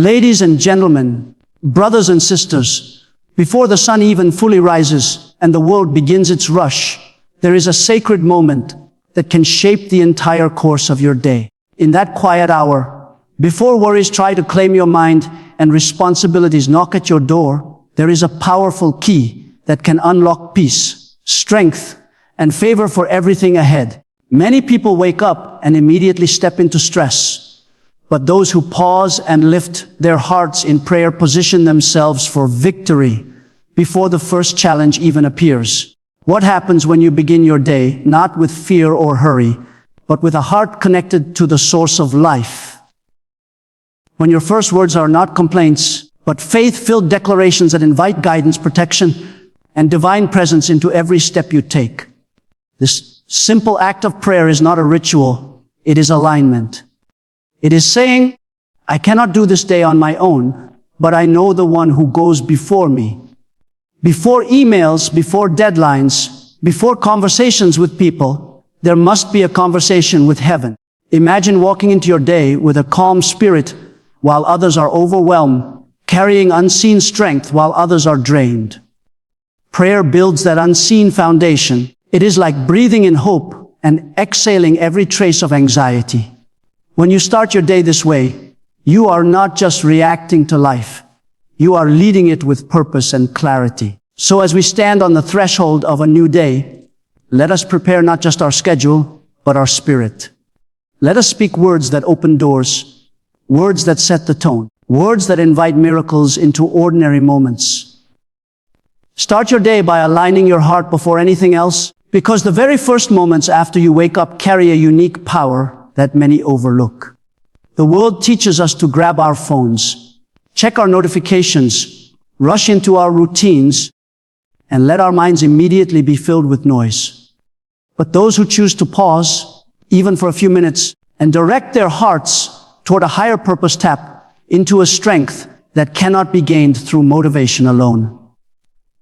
Ladies and gentlemen, brothers and sisters, before the sun even fully rises and the world begins its rush, there is a sacred moment that can shape the entire course of your day. In that quiet hour, before worries try to claim your mind and responsibilities knock at your door, there is a powerful key that can unlock peace, strength, and favor for everything ahead. Many people wake up and immediately step into stress. But those who pause and lift their hearts in prayer position themselves for victory before the first challenge even appears. What happens when you begin your day not with fear or hurry, but with a heart connected to the source of life? When your first words are not complaints, but faith-filled declarations that invite guidance, protection, and divine presence into every step you take. This simple act of prayer is not a ritual, it is alignment. It is saying, I cannot do this day on my own, but I know the one who goes before me. Before emails, before deadlines, before conversations with people, there must be a conversation with heaven. Imagine walking into your day with a calm spirit while others are overwhelmed, carrying unseen strength while others are drained. Prayer builds that unseen foundation. It is like breathing in hope and exhaling every trace of anxiety. When you start your day this way, you are not just reacting to life. You are leading it with purpose and clarity. So as we stand on the threshold of a new day, let us prepare not just our schedule, but our spirit. Let us speak words that open doors, words that set the tone, words that invite miracles into ordinary moments. Start your day by aligning your heart before anything else, because the very first moments after you wake up carry a unique power that many overlook. The world teaches us to grab our phones, check our notifications, rush into our routines, and let our minds immediately be filled with noise. But those who choose to pause, even for a few minutes, and direct their hearts toward a higher purpose tap into a strength that cannot be gained through motivation alone.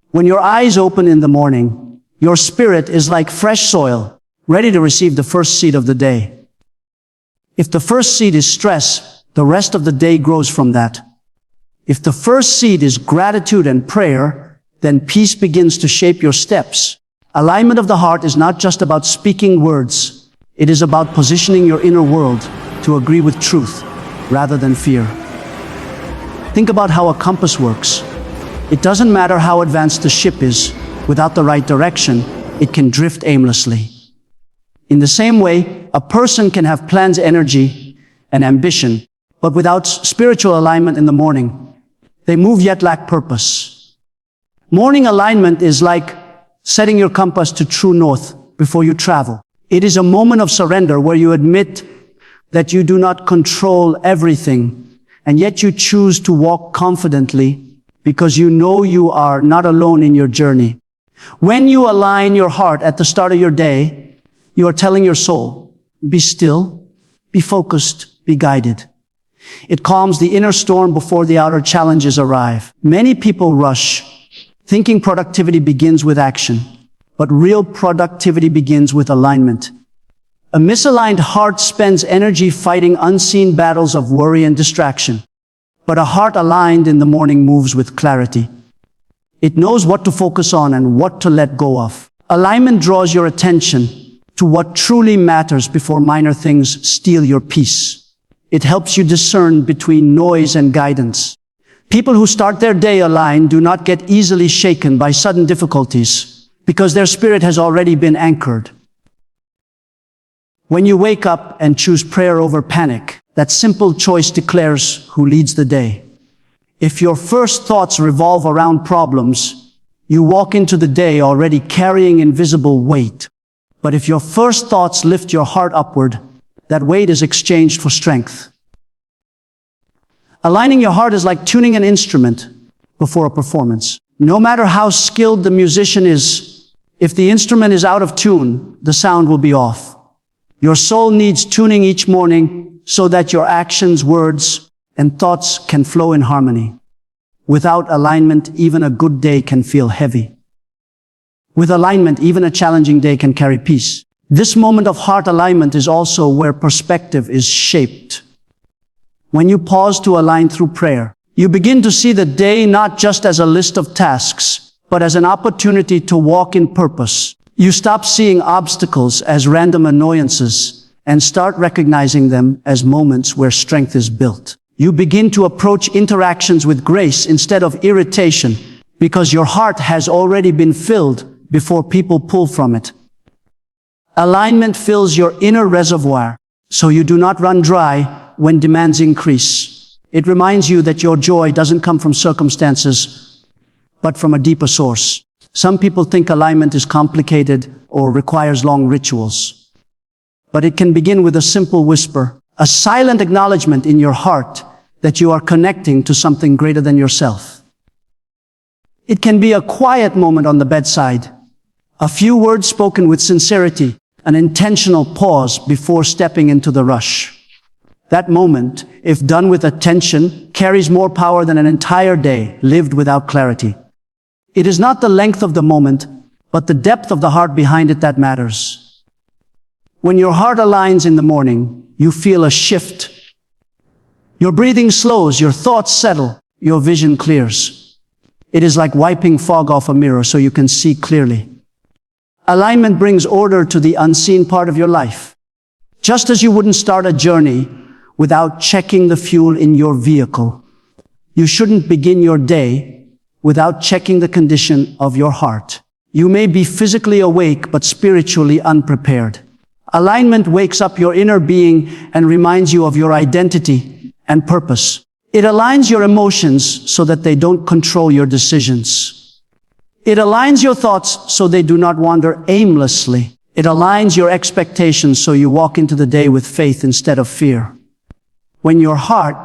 When your eyes open in the morning, your spirit is like fresh soil, ready to receive the first seed of the day. If the first seed is stress, the rest of the day grows from that. If the first seed is gratitude and prayer, then peace begins to shape your steps. Alignment of the heart is not just about speaking words. It is about positioning your inner world to agree with truth rather than fear. Think about how a compass works. It doesn't matter how advanced the ship is, without the right direction, it can drift aimlessly. In the same way, a person can have plans, energy, and ambition, but without spiritual alignment in the morning, they move yet lack purpose. Morning alignment is like setting your compass to true north before you travel. It is a moment of surrender where you admit that you do not control everything, and yet you choose to walk confidently because you know you are not alone in your journey. When you align your heart at the start of your day, you are telling your soul, be still, be focused, be guided. It calms the inner storm before the outer challenges arrive. Many people rush, thinking productivity begins with action, but real productivity begins with alignment. A misaligned heart spends energy fighting unseen battles of worry and distraction, but a heart aligned in the morning moves with clarity. It knows what to focus on and what to let go of. Alignment draws your attention to what truly matters before minor things steal your peace. It helps you discern between noise and guidance. People who start their day aligned do not get easily shaken by sudden difficulties because their spirit has already been anchored. When you wake up and choose prayer over panic, that simple choice declares who leads the day. If your first thoughts revolve around problems, you walk into the day already carrying invisible weight. But if your first thoughts lift your heart upward, that weight is exchanged for strength. Aligning your heart is like tuning an instrument before a performance. No matter how skilled the musician is, if the instrument is out of tune, the sound will be off. Your soul needs tuning each morning so that your actions, words, and thoughts can flow in harmony. Without alignment, even a good day can feel heavy. With alignment, even a challenging day can carry peace. This moment of heart alignment is also where perspective is shaped. When you pause to align through prayer, you begin to see the day not just as a list of tasks, but as an opportunity to walk in purpose. You stop seeing obstacles as random annoyances and start recognizing them as moments where strength is built. You begin to approach interactions with grace instead of irritation, because your heart has already been filled before people pull from it. Alignment fills your inner reservoir, so you do not run dry when demands increase. It reminds you that your joy doesn't come from circumstances, but from a deeper source. Some people think alignment is complicated or requires long rituals. But it can begin with a simple whisper, a silent acknowledgement in your heart that you are connecting to something greater than yourself. It can be a quiet moment on the bedside, a few words spoken with sincerity, an intentional pause before stepping into the rush. That moment, if done with attention, carries more power than an entire day lived without clarity. It is not the length of the moment, but the depth of the heart behind it that matters. When your heart aligns in the morning, you feel a shift. Your breathing slows, your thoughts settle, your vision clears. It is like wiping fog off a mirror so you can see clearly. Alignment brings order to the unseen part of your life. Just as you wouldn't start a journey without checking the fuel in your vehicle, you shouldn't begin your day without checking the condition of your heart. You may be physically awake but spiritually unprepared. Alignment wakes up your inner being and reminds you of your identity and purpose. It aligns your emotions so that they don't control your decisions. It aligns your thoughts so they do not wander aimlessly. It aligns your expectations so you walk into the day with faith instead of fear. When your heart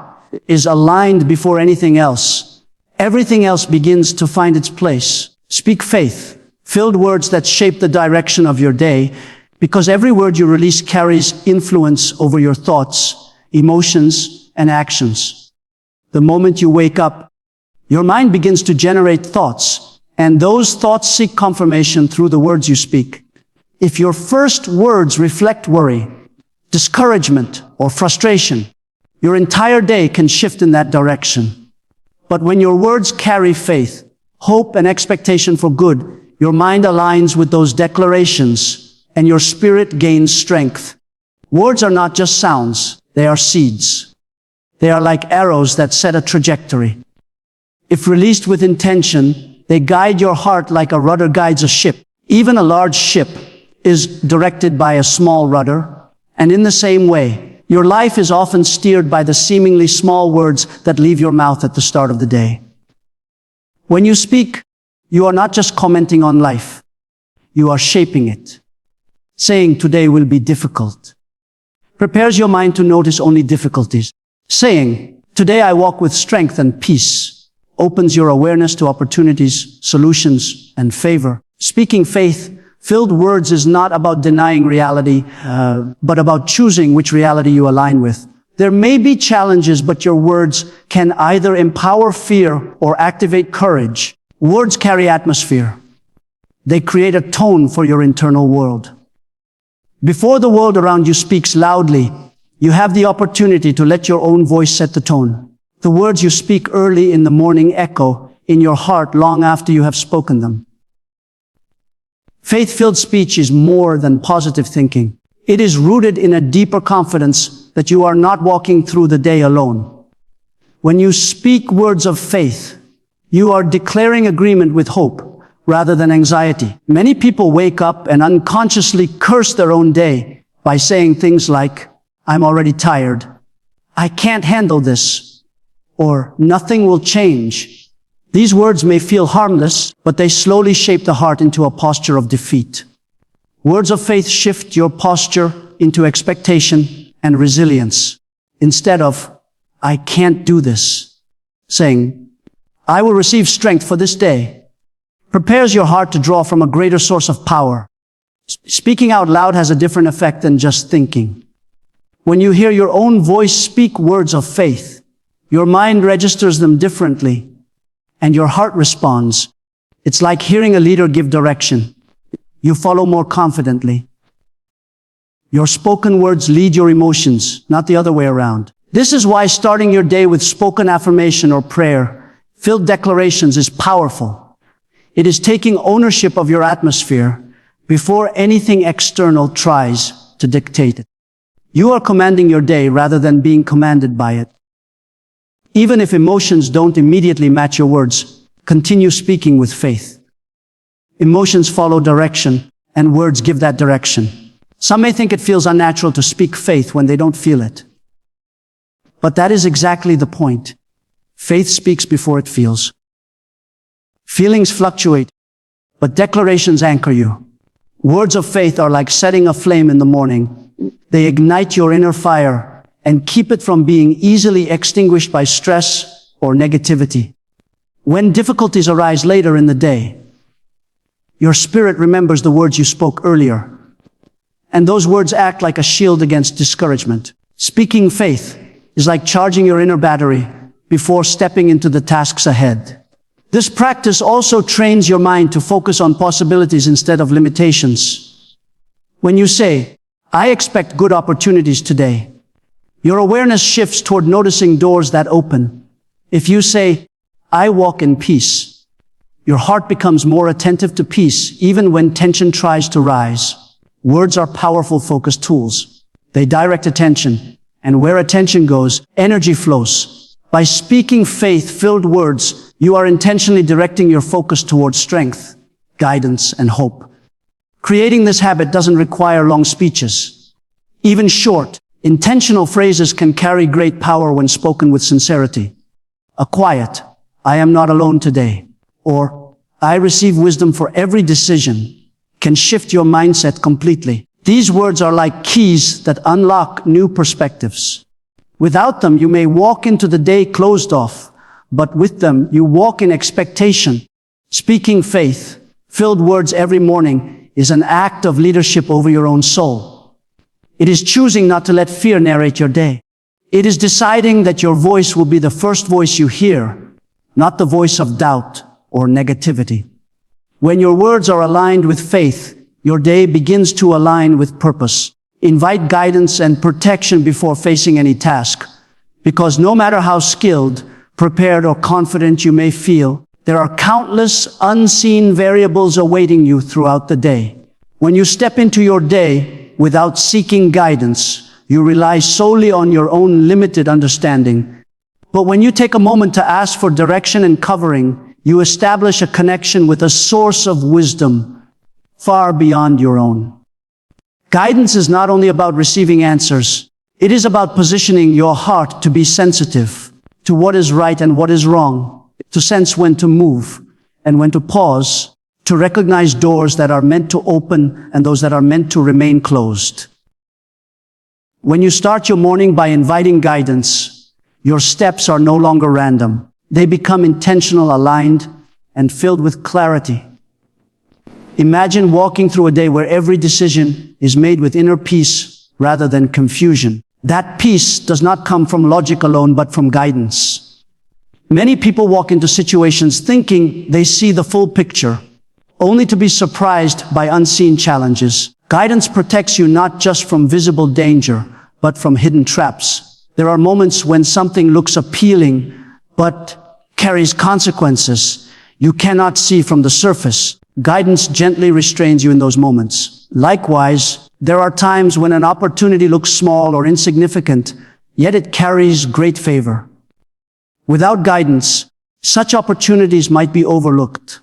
is aligned before anything else, everything else begins to find its place. Speak faith-filled words that shape the direction of your day, because every word you release carries influence over your thoughts, emotions, and actions. The moment you wake up, your mind begins to generate thoughts, and those thoughts seek confirmation through the words you speak. If your first words reflect worry, discouragement, or frustration, your entire day can shift in that direction. But when your words carry faith, hope, and expectation for good, your mind aligns with those declarations, and your spirit gains strength. Words are not just sounds, they are seeds. They are like arrows that set a trajectory. If released with intention, they guide your heart like a rudder guides a ship. Even a large ship is directed by a small rudder, and in the same way, your life is often steered by the seemingly small words that leave your mouth at the start of the day. When you speak, you are not just commenting on life. You are shaping it. Saying today will be difficult prepares your mind to notice only difficulties. Saying today I walk with strength and peace opens your awareness to opportunities, solutions, and favor. Speaking faith-filled words is not about denying reality, but about choosing which reality you align with. There may be challenges, but your words can either empower fear or activate courage. Words carry atmosphere. They create a tone for your internal world. Before the world around you speaks loudly, you have the opportunity to let your own voice set the tone. The words you speak early in the morning echo in your heart long after you have spoken them. Faith-filled speech is more than positive thinking. It is rooted in a deeper confidence that you are not walking through the day alone. When you speak words of faith, you are declaring agreement with hope rather than anxiety. Many people wake up and unconsciously curse their own day by saying things like, "I'm already tired," "I can't handle this," or "nothing will change." These words may feel harmless, but they slowly shape the heart into a posture of defeat. Words of faith shift your posture into expectation and resilience. Instead of, "I can't do this," saying, "I will receive strength for this day," prepares your heart to draw from a greater source of power. Speaking out loud has a different effect than just thinking. When you hear your own voice speak words of faith, your mind registers them differently, and your heart responds. It's like hearing a leader give direction. You follow more confidently. Your spoken words lead your emotions, not the other way around. This is why starting your day with spoken affirmation or prayer-filled declarations is powerful. It is taking ownership of your atmosphere before anything external tries to dictate it. You are commanding your day rather than being commanded by it. Even if emotions don't immediately match your words, continue speaking with faith. Emotions follow direction, and words give that direction. Some may think it feels unnatural to speak faith when they don't feel it. But that is exactly the point. Faith speaks before it feels. Feelings fluctuate, but declarations anchor you. Words of faith are like setting a flame in the morning. They ignite your inner fire and keep it from being easily extinguished by stress or negativity. When difficulties arise later in the day, your spirit remembers the words you spoke earlier, and those words act like a shield against discouragement. Speaking faith is like charging your inner battery before stepping into the tasks ahead. This practice also trains your mind to focus on possibilities instead of limitations. When you say, "I expect good opportunities today," your awareness shifts toward noticing doors that open. If you say, "I walk in peace," your heart becomes more attentive to peace even when tension tries to rise. Words are powerful focus tools. They direct attention, and where attention goes, energy flows. By speaking faith-filled words, you are intentionally directing your focus towards strength, guidance, and hope. Creating this habit doesn't require long speeches. Even short, intentional phrases can carry great power when spoken with sincerity. A quiet, "I am not alone today," or "I receive wisdom for every decision," can shift your mindset completely. These words are like keys that unlock new perspectives. Without them, you may walk into the day closed off, but with them, you walk in expectation. Speaking faith-filled words every morning is an act of leadership over your own soul. It is choosing not to let fear narrate your day. It is deciding that your voice will be the first voice you hear, not the voice of doubt or negativity. When your words are aligned with faith, your day begins to align with purpose. Invite guidance and protection before facing any task, because no matter how skilled, prepared, or confident you may feel, there are countless unseen variables awaiting you throughout the day. When you step into your day without seeking guidance, you rely solely on your own limited understanding. But when you take a moment to ask for direction and covering, you establish a connection with a source of wisdom far beyond your own. Guidance is not only about receiving answers, it is about positioning your heart to be sensitive to what is right and what is wrong, to sense when to move and when to pause, to recognize doors that are meant to open and those that are meant to remain closed. When you start your morning by inviting guidance, your steps are no longer random. They become intentional, aligned, and filled with clarity. Imagine walking through a day where every decision is made with inner peace rather than confusion. That peace does not come from logic alone, but from guidance. Many people walk into situations thinking they see the full picture, only to be surprised by unseen challenges. Guidance protects you not just from visible danger, but from hidden traps. There are moments when something looks appealing, but carries consequences you cannot see from the surface. Guidance gently restrains you in those moments. Likewise, there are times when an opportunity looks small or insignificant, yet it carries great favor. Without guidance, such opportunities might be overlooked.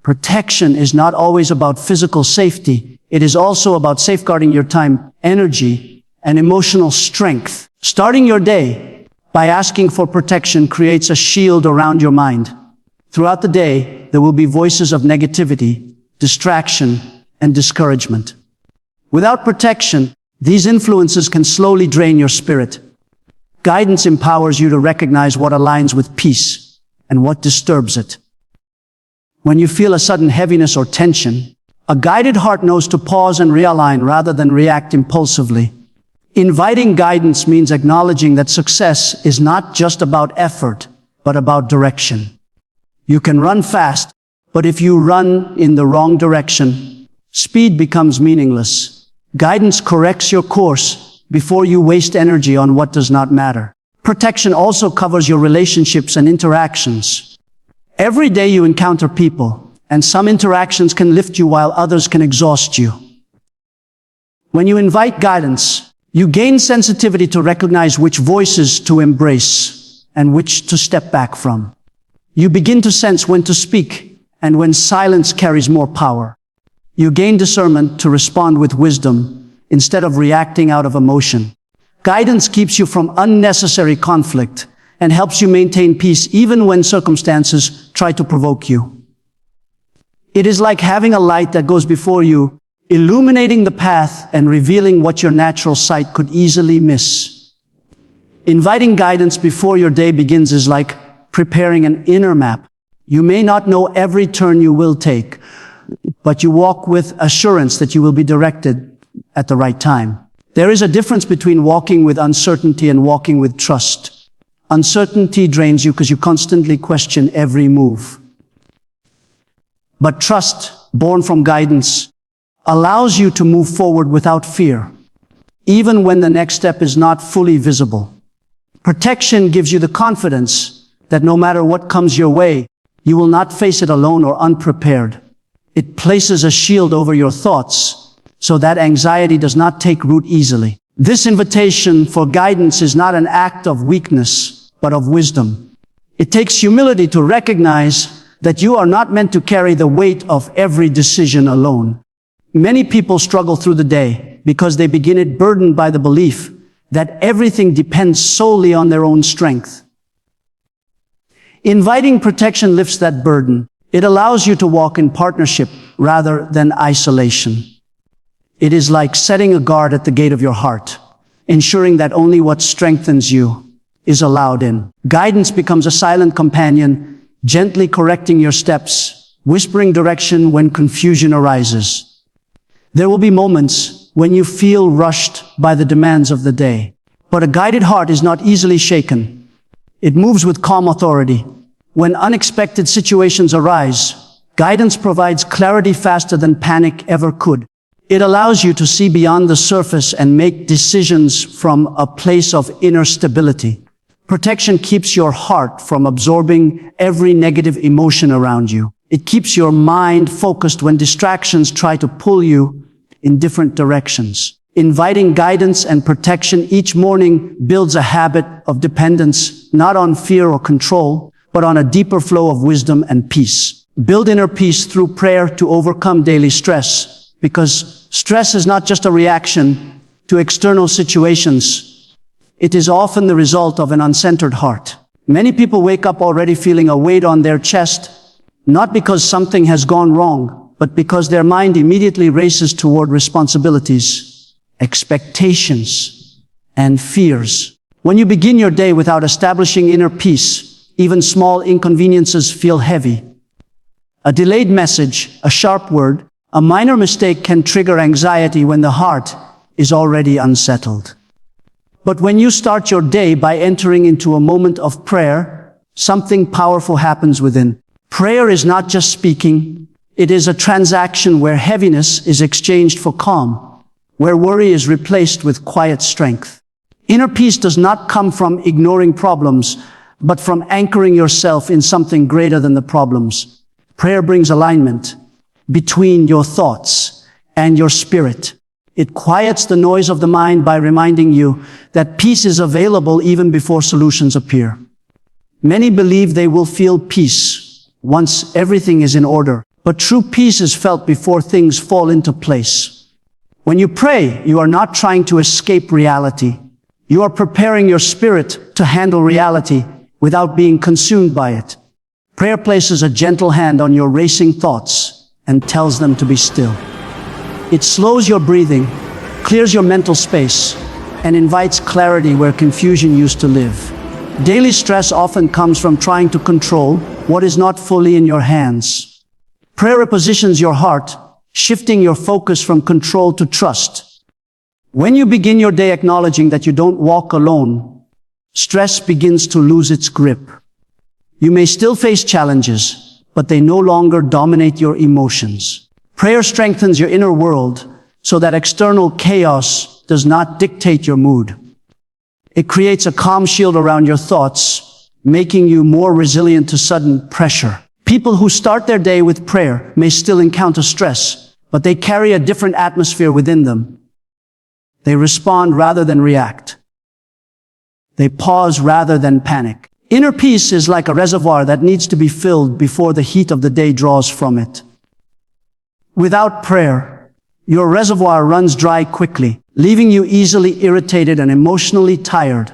Protection is not always about physical safety. It is also about safeguarding your time, energy, and emotional strength. Starting your day by asking for protection creates a shield around your mind. Throughout the day, there will be voices of negativity, distraction, and discouragement. Without protection, these influences can slowly drain your spirit. Guidance empowers you to recognize what aligns with peace and what disturbs it. When you feel a sudden heaviness or tension, a guided heart knows to pause and realign rather than react impulsively. Inviting guidance means acknowledging that success is not just about effort, but about direction. You can run fast, but if you run in the wrong direction, speed becomes meaningless. Guidance corrects your course before you waste energy on what does not matter. Protection also covers your relationships and interactions. Every day you encounter people, and some interactions can lift you while others can exhaust you. When you invite guidance, you gain sensitivity to recognize which voices to embrace and which to step back from. You begin to sense when to speak and when silence carries more power. You gain discernment to respond with wisdom instead of reacting out of emotion. Guidance keeps you from unnecessary conflict and helps you maintain peace even when circumstances try to provoke you. It is like having a light that goes before you, illuminating the path and revealing what your natural sight could easily miss. Inviting guidance before your day begins is like preparing an inner map. You may not know every turn you will take, but you walk with assurance that you will be directed at the right time. There is a difference between walking with uncertainty and walking with trust. Uncertainty drains you because you constantly question every move. But trust, born from guidance, allows you to move forward without fear, even when the next step is not fully visible. Protection gives you the confidence that no matter what comes your way, you will not face it alone or unprepared. It places a shield over your thoughts, so that anxiety does not take root easily. This invitation for guidance is not an act of weakness, but of wisdom. It takes humility to recognize that you are not meant to carry the weight of every decision alone. Many people struggle through the day because they begin it burdened by the belief that everything depends solely on their own strength. Inviting protection lifts that burden. It allows you to walk in partnership rather than isolation. It is like setting a guard at the gate of your heart, ensuring that only what strengthens you is allowed in. Guidance becomes a silent companion, gently correcting your steps, whispering direction when confusion arises. There will be moments when you feel rushed by the demands of the day, but a guided heart is not easily shaken. It moves with calm authority. When unexpected situations arise, guidance provides clarity faster than panic ever could. It allows you to see beyond the surface and make decisions from a place of inner stability. Protection keeps your heart from absorbing every negative emotion around you. It keeps your mind focused when distractions try to pull you in different directions. Inviting guidance and protection each morning builds a habit of dependence, not on fear or control, but on a deeper flow of wisdom and peace. Build inner peace through prayer to overcome daily stress, because stress is not just a reaction to external situations. It is often the result of an uncentered heart. Many people wake up already feeling a weight on their chest, not because something has gone wrong, but because their mind immediately races toward responsibilities, expectations, and fears. When you begin your day without establishing inner peace, even small inconveniences feel heavy. A delayed message, a sharp word, a minor mistake can trigger anxiety when the heart is already unsettled. But when you start your day by entering into a moment of prayer, something powerful happens within. Prayer is not just speaking. It is a transaction where heaviness is exchanged for calm, where worry is replaced with quiet strength. Inner peace does not come from ignoring problems, but from anchoring yourself in something greater than the problems. Prayer brings alignment between your thoughts and your spirit. It quiets the noise of the mind by reminding you that peace is available even before solutions appear. Many believe they will feel peace once everything is in order, but true peace is felt before things fall into place. When you pray, you are not trying to escape reality. You are preparing your spirit to handle reality without being consumed by it. Prayer places a gentle hand on your racing thoughts and tells them to be still. It slows your breathing, clears your mental space, and invites clarity where confusion used to live. Daily stress often comes from trying to control what is not fully in your hands. Prayer repositions your heart, shifting your focus from control to trust. When you begin your day acknowledging that you don't walk alone, stress begins to lose its grip. You may still face challenges, but they no longer dominate your emotions. Prayer strengthens your inner world so that external chaos does not dictate your mood. It creates a calm shield around your thoughts, making you more resilient to sudden pressure. People who start their day with prayer may still encounter stress, but they carry a different atmosphere within them. They respond rather than react. They pause rather than panic. Inner peace is like a reservoir that needs to be filled before the heat of the day draws from it. Without prayer, your reservoir runs dry quickly, leaving you easily irritated and emotionally tired.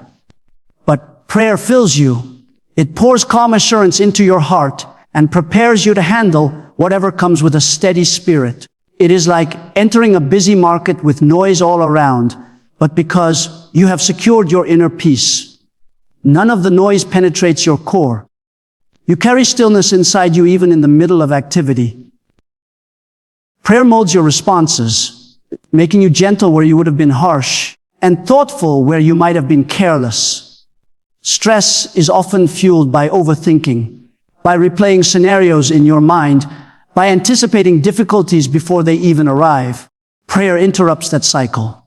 But prayer fills you. It pours calm assurance into your heart and prepares you to handle whatever comes with a steady spirit. It is like entering a busy market with noise all around, but because you have secured your inner peace, none of the noise penetrates your core. You carry stillness inside you even in the middle of activity. Prayer molds your responses, making you gentle where you would have been harsh, and thoughtful where you might have been careless. Stress is often fueled by overthinking, by replaying scenarios in your mind, by anticipating difficulties before they even arrive. Prayer interrupts that cycle.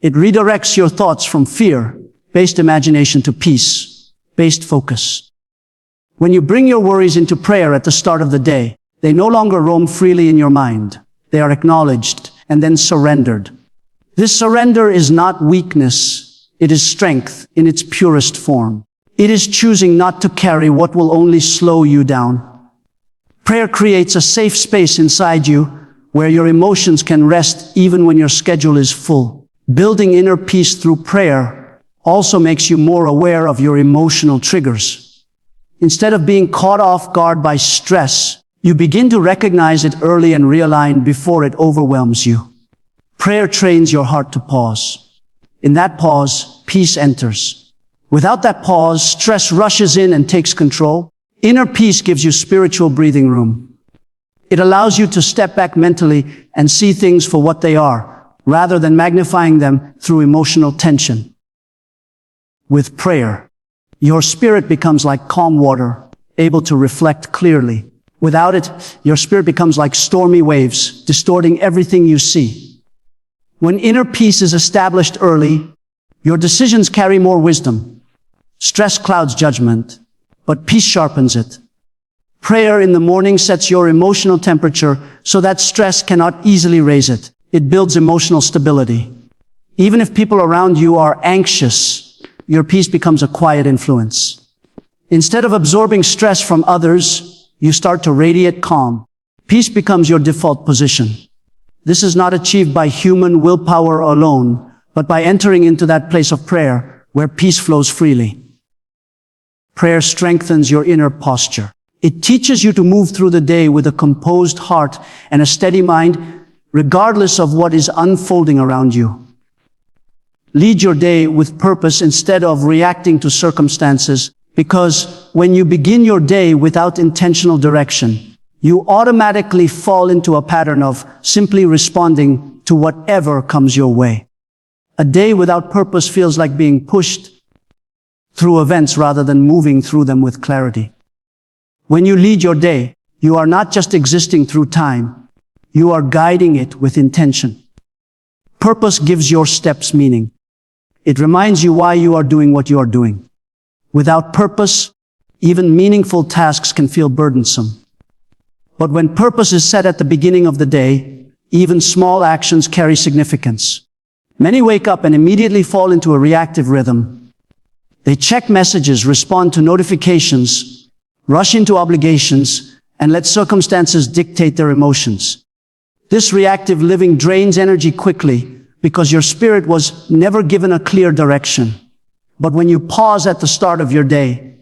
It redirects your thoughts from fear-based imagination to peace-based focus. When you bring your worries into prayer at the start of the day, they no longer roam freely in your mind. They are acknowledged and then surrendered. This surrender is not weakness. It is strength in its purest form. It is choosing not to carry what will only slow you down. Prayer creates a safe space inside you where your emotions can rest even when your schedule is full. Building inner peace through prayer also makes you more aware of your emotional triggers. Instead of being caught off guard by stress, you begin to recognize it early and realign before it overwhelms you. Prayer trains your heart to pause. In that pause, peace enters. Without that pause, stress rushes in and takes control. Inner peace gives you spiritual breathing room. It allows you to step back mentally and see things for what they are, rather than magnifying them through emotional tension. With prayer, your spirit becomes like calm water, able to reflect clearly. Without it, your spirit becomes like stormy waves, distorting everything you see. When inner peace is established early, your decisions carry more wisdom. Stress clouds judgment, but peace sharpens it. Prayer in the morning sets your emotional temperature so that stress cannot easily raise it. It builds emotional stability. Even if people around you are anxious, your peace becomes a quiet influence. Instead of absorbing stress from others, you start to radiate calm. Peace becomes your default position. This is not achieved by human willpower alone, but by entering into that place of prayer where peace flows freely. Prayer strengthens your inner posture. It teaches you to move through the day with a composed heart and a steady mind, regardless of what is unfolding around you. Lead your day with purpose instead of reacting to circumstances, because when you begin your day without intentional direction, you automatically fall into a pattern of simply responding to whatever comes your way. A day without purpose feels like being pushed through events rather than moving through them with clarity. When you lead your day, you are not just existing through time, you are guiding it with intention. Purpose gives your steps meaning. It reminds you why you are doing what you are doing. Without purpose, even meaningful tasks can feel burdensome. But when purpose is set at the beginning of the day, even small actions carry significance. Many wake up and immediately fall into a reactive rhythm. They check messages, respond to notifications, rush into obligations, and let circumstances dictate their emotions. This reactive living drains energy quickly because your spirit was never given a clear direction. But when you pause at the start of your day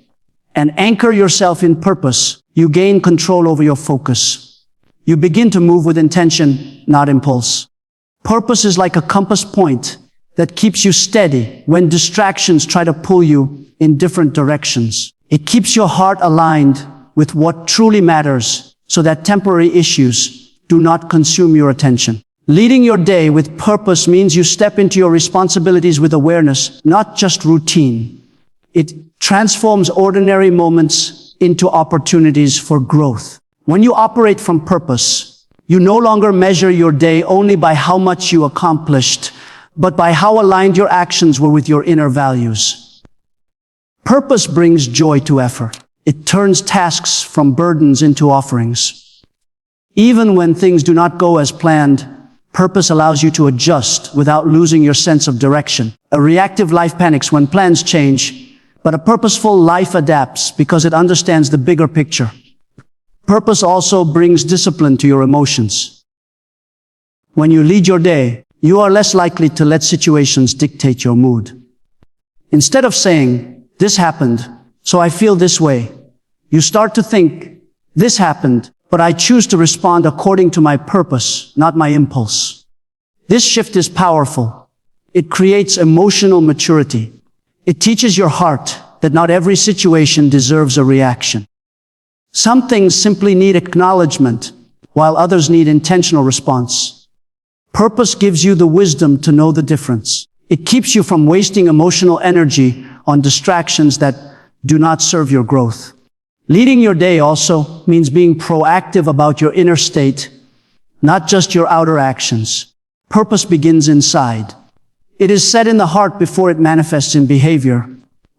and anchor yourself in purpose, you gain control over your focus. You begin to move with intention, not impulse. Purpose is like a compass point that keeps you steady when distractions try to pull you in different directions. It keeps your heart aligned with what truly matters so that temporary issues do not consume your attention. Leading your day with purpose means you step into your responsibilities with awareness, not just routine. It transforms ordinary moments into opportunities for growth. When you operate from purpose, you no longer measure your day only by how much you accomplished, but by how aligned your actions were with your inner values. Purpose brings joy to effort. It turns tasks from burdens into offerings. Even when things do not go as planned, purpose allows you to adjust without losing your sense of direction. A reactive life panics when plans change, but a purposeful life adapts because it understands the bigger picture. Purpose also brings discipline to your emotions. When you lead your day, you are less likely to let situations dictate your mood. Instead of saying, "This happened, so I feel this way," you start to think, "This happened, but I choose to respond according to my purpose, not my impulse." This shift is powerful. It creates emotional maturity. It teaches your heart that not every situation deserves a reaction. Some things simply need acknowledgement, while others need intentional response. Purpose gives you the wisdom to know the difference. It keeps you from wasting emotional energy on distractions that do not serve your growth. Leading your day also means being proactive about your inner state, not just your outer actions. Purpose begins inside. It is set in the heart before it manifests in behavior.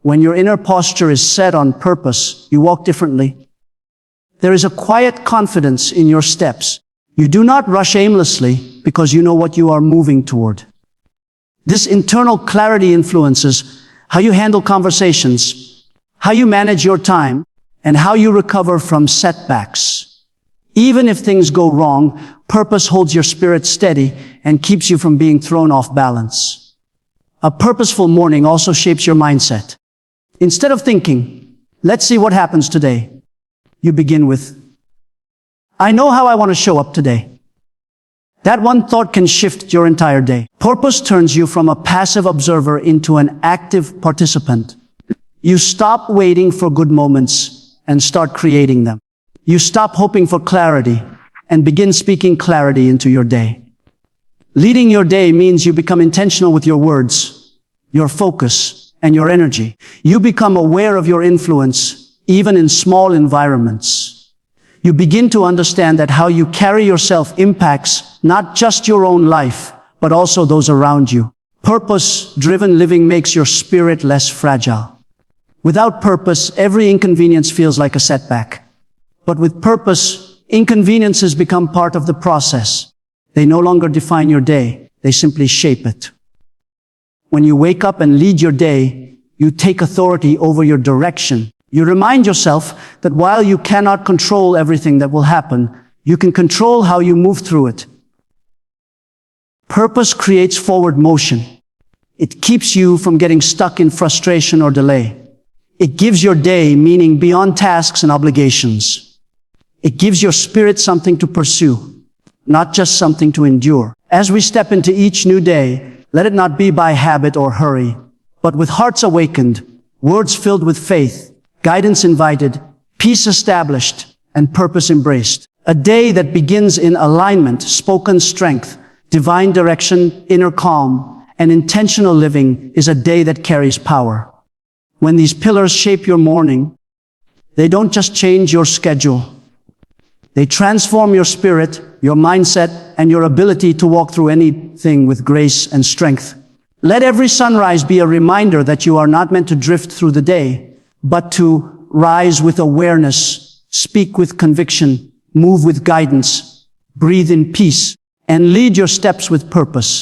When your inner posture is set on purpose, you walk differently. There is a quiet confidence in your steps. You do not rush aimlessly because you know what you are moving toward. This internal clarity influences how you handle conversations, how you manage your time, and how you recover from setbacks. Even if things go wrong, purpose holds your spirit steady and keeps you from being thrown off balance. A purposeful morning also shapes your mindset. Instead of thinking, "Let's see what happens today," you begin with, "I know how I want to show up today." That one thought can shift your entire day. Purpose turns you from a passive observer into an active participant. You stop waiting for good moments and start creating them. You stop hoping for clarity and begin speaking clarity into your day. Leading your day means you become intentional with your words, your focus, and your energy. You become aware of your influence, even in small environments. You begin to understand that how you carry yourself impacts not just your own life, but also those around you. Purpose-driven living makes your spirit less fragile. Without purpose, every inconvenience feels like a setback. But with purpose, inconveniences become part of the process. They no longer define your day, they simply shape it. When you wake up and lead your day, you take authority over your direction. You remind yourself that while you cannot control everything that will happen, you can control how you move through it. Purpose creates forward motion. It keeps you from getting stuck in frustration or delay. It gives your day meaning beyond tasks and obligations. It gives your spirit something to pursue, not just something to endure. As we step into each new day, let it not be by habit or hurry, but with hearts awakened, words filled with faith, guidance invited, peace established, and purpose embraced. A day that begins in alignment, spoken strength, divine direction, inner calm, and intentional living is a day that carries power. When these pillars shape your morning, they don't just change your schedule. They transform your spirit, your mindset, and your ability to walk through anything with grace and strength. Let every sunrise be a reminder that you are not meant to drift through the day, but to rise with awareness, speak with conviction, move with guidance, breathe in peace, and lead your steps with purpose.